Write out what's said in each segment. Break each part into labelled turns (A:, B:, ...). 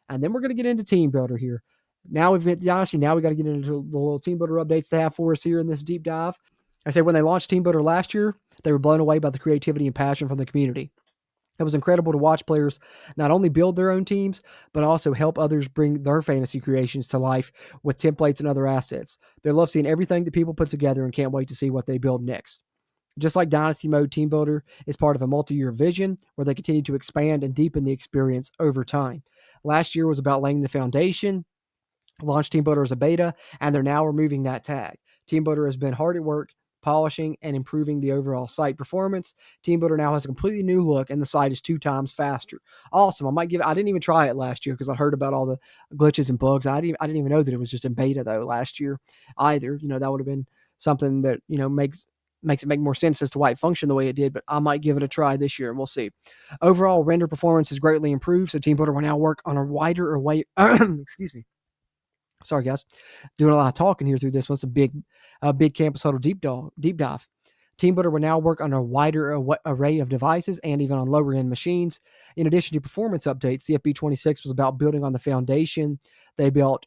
A: And then we're going to get into TeamBuilder here. Now we've hit Dynasty. Now we got to get into the little TeamBuilder updates they have for us here in this deep dive. I say when they launched TeamBuilder last year, they were blown away by the creativity and passion from the community. It was incredible to watch players not only build their own teams, but also help others bring their fantasy creations to life with templates and other assets. They love seeing everything that people put together and can't wait to see what they build next. Just like Dynasty Mode, TeamBuilder is part of a multi-year vision where they continue to expand and deepen the experience over time. Last year was about laying the foundation, launched TeamBuilder as a beta, and they're now removing that tag. TeamBuilder has been hard at work polishing and improving the overall site performance. TeamBuilder now has a completely new look, and the site is 2 times faster. Awesome. I didn't even try it last year because I heard about all the glitches and bugs. I didn't even know that it was just in beta though last year either. That would have been something that makes it make more sense as to why it functioned the way it did, but I might give it a try this year and we'll see. Overall, render performance has greatly improved, so TeamBuilder will now work on a wider array. Excuse me. Sorry, guys. Doing a lot of talking here through this one. It's a big campus huddle deep dive. TeamBuilder will now work on a wider array of devices and even on lower end machines. In addition to performance updates, CFB 26 was about building on the foundation they built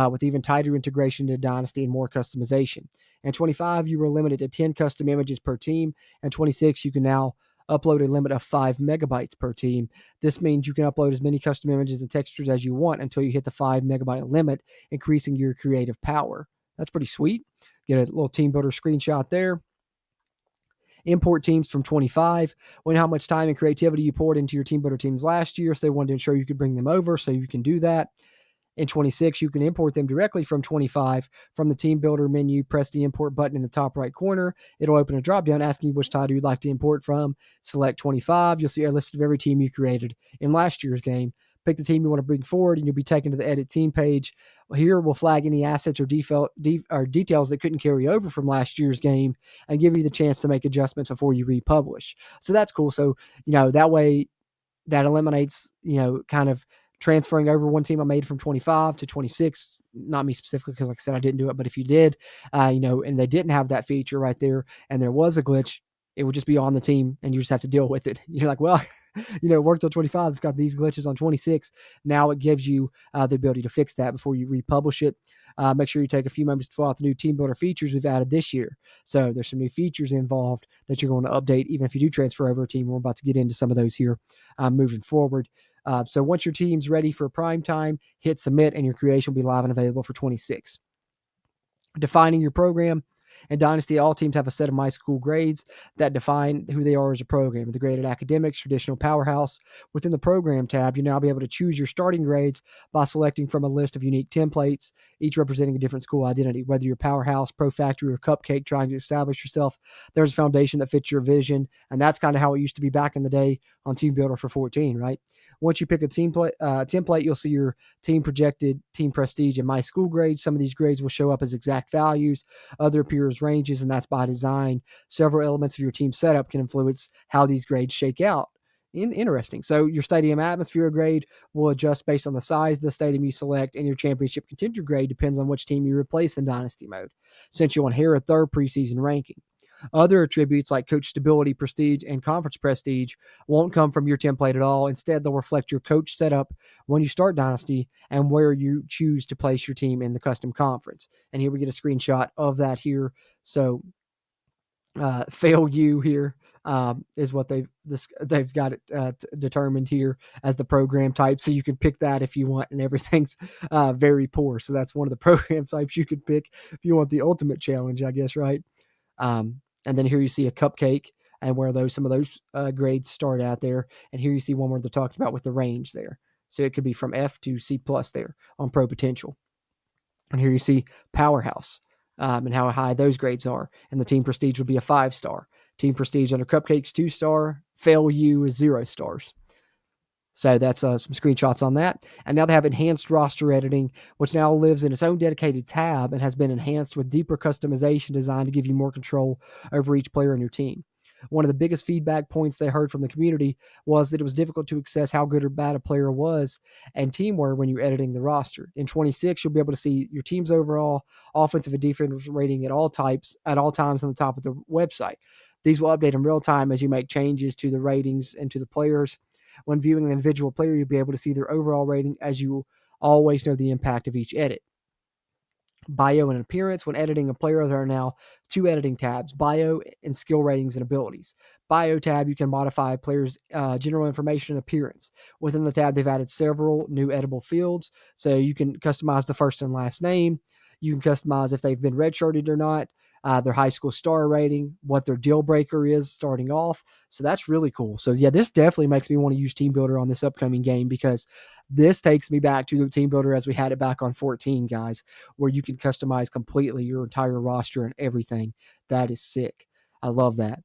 A: with even tighter integration to Dynasty and more customization. And 25, you were limited to 10 custom images per team. And 26, you can now upload a limit of 5 megabytes per team. This means you can upload as many custom images and textures as you want until you hit the 5 megabyte limit, increasing your creative power. That's pretty sweet. Get a little TeamBuilder screenshot there. Import teams from 25. When how much time and creativity you poured into your TeamBuilder teams last year, so they wanted to ensure you could bring them over, so you can do that. In 26, you can import them directly from 25. From the TeamBuilder menu, press the import button in the top right corner. It'll open a drop-down asking you which title you'd like to import from. Select 25. You'll see a list of every team you created in last year's game. Pick the team you want to bring forward, and you'll be taken to the edit team page. Here, we'll flag any assets or details that couldn't carry over from last year's game and give you the chance to make adjustments before you republish. So that's cool. So, that way that eliminates, kind of transferring over one team I made from 25 to 26, not me specifically, because like I said, I didn't do it. But if you did, and they didn't have that feature right there and there was a glitch, it would just be on the team and you just have to deal with it. You're like, well, it worked on 25. It's got these glitches on 26. Now it gives you the ability to fix that before you republish it. Make sure you take a few moments to fill out the new TeamBuilder features we've added this year. So there's some new features involved that you're going to update, even if you do transfer over a team. We're about to get into some of those here moving forward. So once your team's ready for prime time, hit submit and your creation will be live and available for 26. Defining your program. In Dynasty, all teams have a set of My School grades that define who they are as a program. The graded academics, traditional powerhouse. Within the program tab, you'll now be able to choose your starting grades by selecting from a list of unique templates, each representing a different school identity. Whether you're powerhouse, pro factory, or cupcake trying to establish yourself, there's a foundation that fits your vision. And that's kind of how it used to be back in the day on TeamBuilder for 14, right? Once you pick a template, you'll see your team projected, team prestige, and My School grades. Some of these grades will show up as exact values. Other appear as ranges, and that's by design. Several elements of your team setup can influence how these grades shake out. Interesting. So your stadium atmosphere grade will adjust based on the size of the stadium you select, and your championship contender grade depends on which team you replace in Dynasty mode, since you'll inherit their preseason ranking. Other attributes like coach stability, prestige, and conference prestige won't come from your template at all. Instead, they'll reflect your coach setup when you start Dynasty and where you choose to place your team in the custom conference. And here we get a screenshot of that here. So fail you here is what they've got it determined here as the program type. So you can pick that if you want, and everything's very poor. So that's one of the program types you could pick if you want the ultimate challenge, I guess, right? And then here you see a cupcake and where some of those grades start out there. And here you see one where they're talking about with the range there. So it could be from F to C+ there on Pro Potential. And here you see Powerhouse and how high those grades are. And the team prestige would be a 5-star. Team prestige under Cupcakes, 2-star. Fail you is 0 stars. So that's some screenshots on that. And now they have enhanced roster editing, which now lives in its own dedicated tab and has been enhanced with deeper customization designed to give you more control over each player in your team. One of the biggest feedback points they heard from the community was that it was difficult to assess how good or bad a player was and team were when you're editing the roster. In 26, you'll be able to see your team's overall offensive and defensive rating at all times on the top of the website. These will update in real time as you make changes to the ratings and to the players. When viewing an individual player, you'll be able to see their overall rating, as you always know the impact of each edit. Bio and appearance. When editing a player, there are now 2 editing tabs: bio and skill ratings and abilities. Bio tab, you can modify a player's general information and appearance. Within the tab, they've added several new editable fields, so you can customize the first and last name. You can customize if they've been redshirted or not, their high school star rating, what their deal breaker is starting off. So that's really cool. So yeah, this definitely makes me want to use TeamBuilder on this upcoming game, because this takes me back to the TeamBuilder as we had it back on 14, guys, where you can customize completely your entire roster and everything. That is sick. I love that.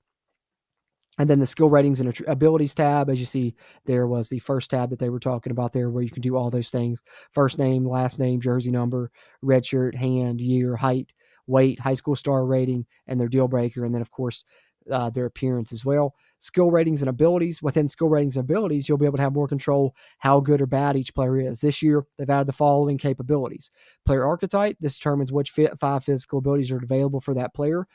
A: And then the skill ratings and abilities tab, as you see, there was the first tab that they were talking about there, where you can do all those things: first name, last name, jersey number, red shirt, hand, year, height, weight, high school star rating, and their deal breaker. And then, of course, their appearance as well. Skill ratings and abilities. Within skill ratings and abilities, you'll be able to have more control how good or bad each player is. This year, they've added the following capabilities: player archetype. This determines which 5 physical abilities are available for that player.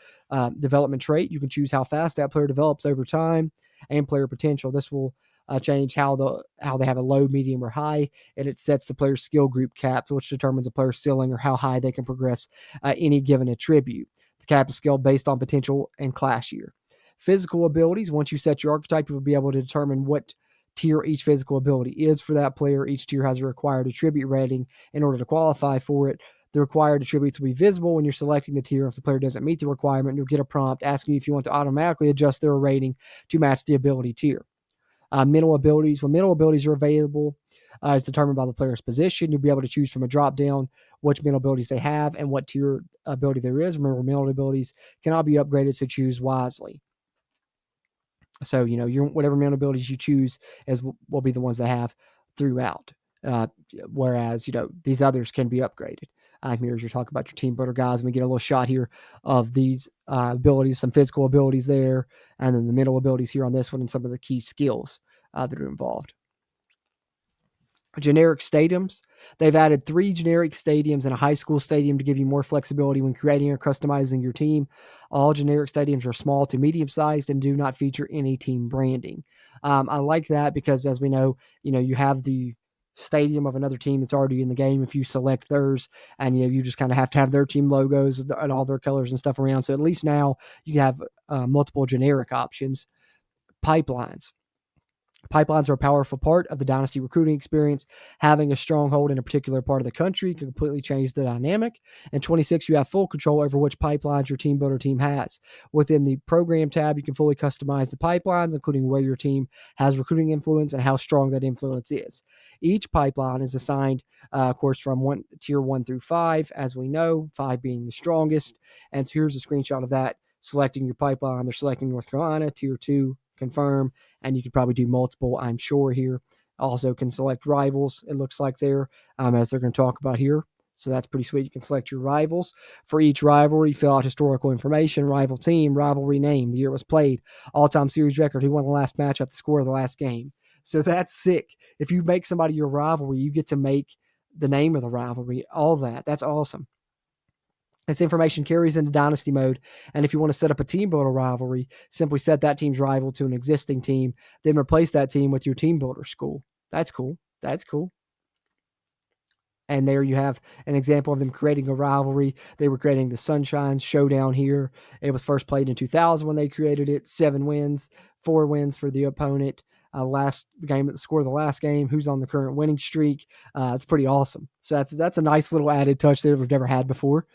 A: Development trait. You can choose how fast that player develops over time. And player potential. This will change how they have a low, medium, or high, and it sets the player's skill group caps, which determines a player's ceiling or how high they can progress any given attribute. The cap is scaled based on potential and class year. Physical abilities. Once you set your archetype, you will be able to determine what tier each physical ability is for that player. Each tier has a required attribute rating in order to qualify for it. The required attributes will be visible when you're selecting the tier. If the player doesn't meet the requirement, you'll get a prompt asking you if you want to automatically adjust their rating to match the ability tier. Mental abilities. When mental abilities are available, is determined by the player's position. You'll be able to choose from a drop down which mental abilities they have and what tier ability there is. Remember, mental abilities cannot be upgraded, so choose wisely. So, your whatever mental abilities you choose will be the ones they have throughout. Whereas, these others can be upgraded. Here, as you're talking about your TeamBuilder guys, we get a little shot here of these abilities, some physical abilities there, and then the mental abilities here on this one, and some of the key skills that are involved. Generic stadiums. They've added 3 generic stadiums and a high school stadium to give you more flexibility when creating or customizing your team. All generic stadiums are small to medium sized and do not feature any team branding. I like that because, as we know, you have the stadium of another team that's already in the game. If you select theirs, and you just kind of have to have their team logos and all their colors and stuff around. So at least now you have multiple generic options. Pipelines. Pipelines are a powerful part of the dynasty recruiting experience. Having a stronghold in a particular part of the country can completely change the dynamic. In 26, you have full control over which pipelines your TeamBuilder team has. Within the program tab, you can fully customize the pipelines, including where your team has recruiting influence and how strong that influence is. Each pipeline is assigned, of course, from tier 1 through 5, as we know, 5 being the strongest. And so here's a screenshot of that. Selecting your pipeline, they're selecting North Carolina, tier 2, confirm, and you could probably do multiple, I'm sure, here. Also can select rivals, it looks like there, as they're going to talk about here. So that's pretty sweet. You can select your rivals. For each rivalry, fill out historical information: rival team, rivalry name, the year it was played, all-time series record, who won the last matchup, the score of the last game. So that's sick. If you make somebody your rivalry, you get to make the name of the rivalry, all that. That's awesome. This information carries into Dynasty mode, and if you want to set up a TeamBuilder rivalry, simply set that team's rival to an existing team, then replace that team with your TeamBuilder school. That's cool. That's cool. And there you have an example of them creating a rivalry. They were creating the Sunshine Showdown here. It was first played in 2000 when they created it. 7 wins, 4 wins for the opponent. Last game, the score of the last game, who's on the current winning streak. It's pretty awesome. So that's a nice little added touch there we've never had before.